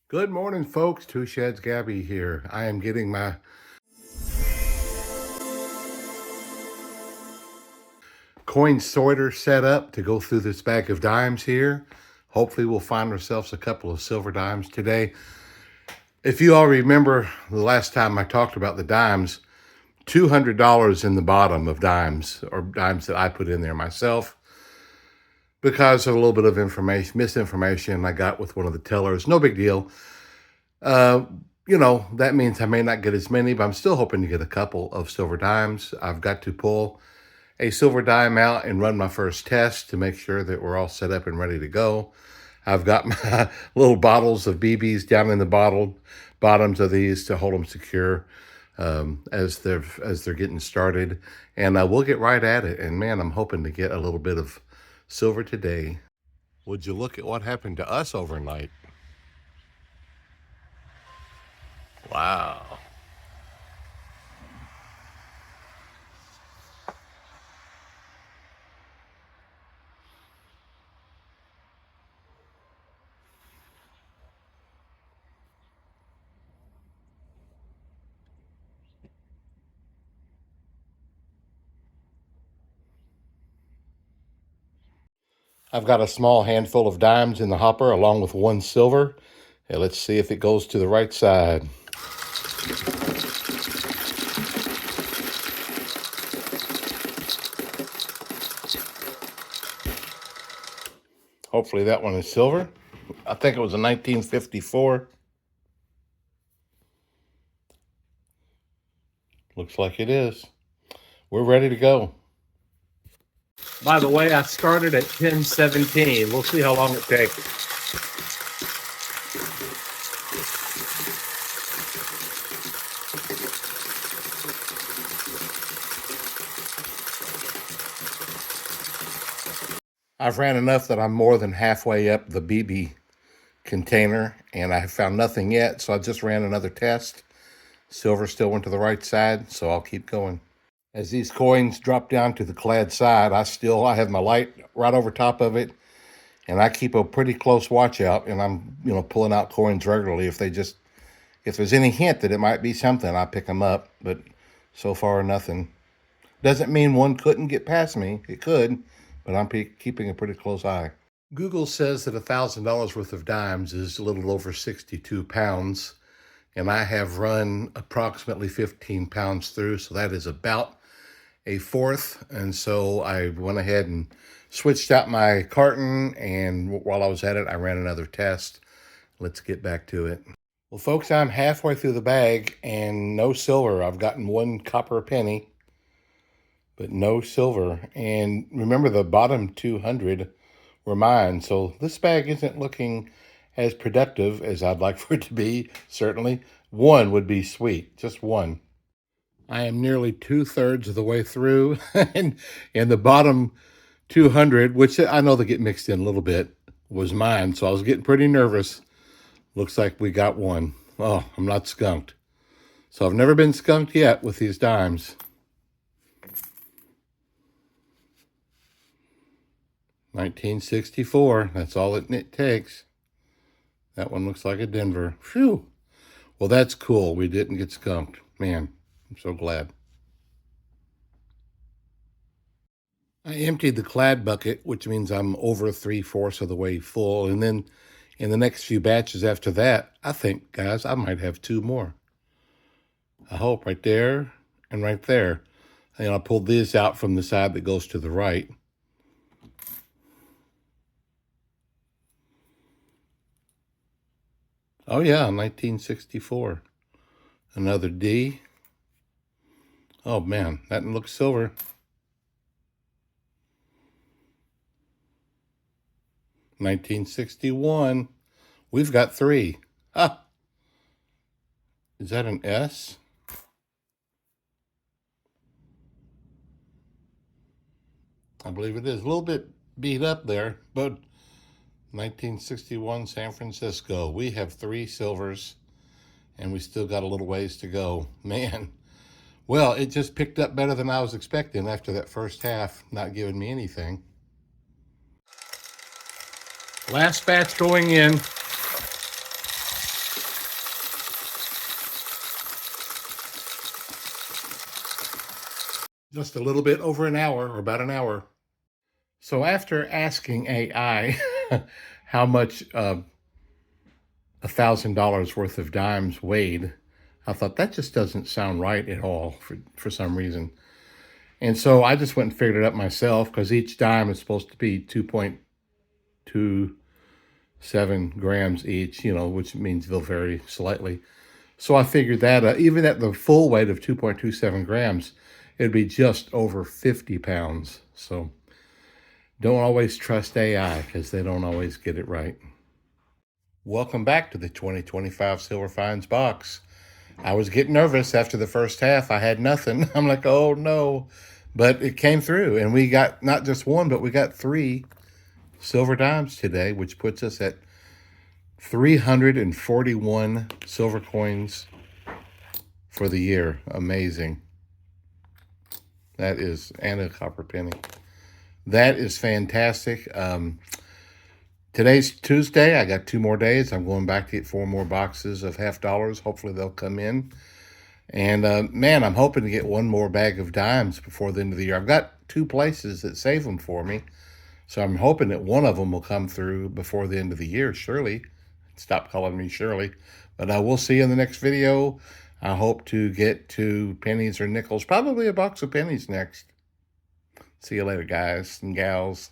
Good morning, folks. Two Sheds Gabby here. I am getting my coin sorter set up to go through this bag of dimes here. Hopefully we'll find ourselves a couple of silver dimes today. If you all remember the last time I talked about the dimes, $200 in the bottom of dimes, or dimes that I put in there myself, because of a little bit of misinformation I got with one of the tellers. No big deal. That means I may not get as many, but I'm still hoping to get a couple of silver dimes. I've got to pull a silver dime out and run my first test to make sure that we're all set up and ready to go. I've got my little bottles of BBs down in the bottoms of these to hold them secure as they're getting started, and we'll get right at it. And man, I'm hoping to get a little bit of silver today. Would you look at what happened to us overnight? Wow. I've got a small handful of dimes in the hopper along with one silver. And let's see if it goes to the right side. Hopefully that one is silver. I think it was a 1954. Looks like it is. We're ready to go. By the way, I started at 10:17. We'll see how long it takes. I've ran enough that I'm more than halfway up the BB container, and I have found nothing yet, so I just ran another test. Silver still went to the right side, so I'll keep going. As these coins drop down to the clad side, I have my light right over top of it, and I keep a pretty close watch out, and I'm pulling out coins regularly. If there's any hint that it might be something, I pick them up, but so far nothing. Doesn't mean one couldn't get past me. It could, but I'm keeping a pretty close eye. Google says that $1,000 worth of dimes is a little over 62 pounds, and I have run approximately 15 pounds through, so that is about a fourth. And so I went ahead and switched out my carton, and while I was at it, I ran another test. Let's get back to it. Well, folks, I'm halfway through the bag and no silver. I've gotten one copper penny, but no silver. And remember, the bottom 200 were mine. So this bag isn't looking as productive as I'd like for it to be, certainly. One would be sweet, just one. I am nearly 2/3 of the way through, and the bottom 200, which I know they get mixed in a little bit, was mine. So I was getting pretty nervous. Looks like we got one. Oh, I'm not skunked. So I've never been skunked yet with these dimes. 1964, that's all it takes. That one looks like a Denver. Phew. Well, that's cool. We didn't get skunked. Man, I'm so glad. I emptied the clad bucket, which means I'm over 3/4 of the way full. And then in the next few batches after that, I think, guys, I might have two more. I hope right there and right there. And I pulled this out from the side that goes to the right. Oh yeah, 1964. Another D. Oh man, that looks silver. 1961. We've got three. Ah, is that an S? I believe it is. A little bit beat up there, but 1961 San Francisco. We have three silvers, and we still got a little ways to go. Man, well, it just picked up better than I was expecting after that first half, not giving me anything. Last batch going in. just a little bit over an hour, or about an hour. So after asking AI how much $1,000 worth of dimes weighed, I thought that just doesn't sound right at all for some reason. And so I just went and figured it up myself, because each dime is supposed to be 2.27 grams each, which means they'll vary slightly. So I figured that even at the full weight of 2.27 grams, it'd be just over 50 pounds. So don't always trust AI, because they don't always get it right. Welcome back to the 2025 Silver Finds box. I was getting nervous after the first half. I had nothing. I'm like, oh no. But it came through, and we got not just one, but we got 3 silver dimes today, which puts us at 341 silver coins for the year. Amazing. That is, and a copper penny. That is fantastic. Today's Tuesday. I got 2 more days. I'm going back to get 4 more boxes of $50. Hopefully they'll come in. And man, I'm hoping to get 1 more bag of dimes before the end of the year. I've got 2 places that save them for me. So I'm hoping that one of them will come through before the end of the year, Shirley. Stop calling me Shirley. But I will see you in the next video. I hope to get to pennies or nickels. Probably a box of pennies next. See you later, guys and gals.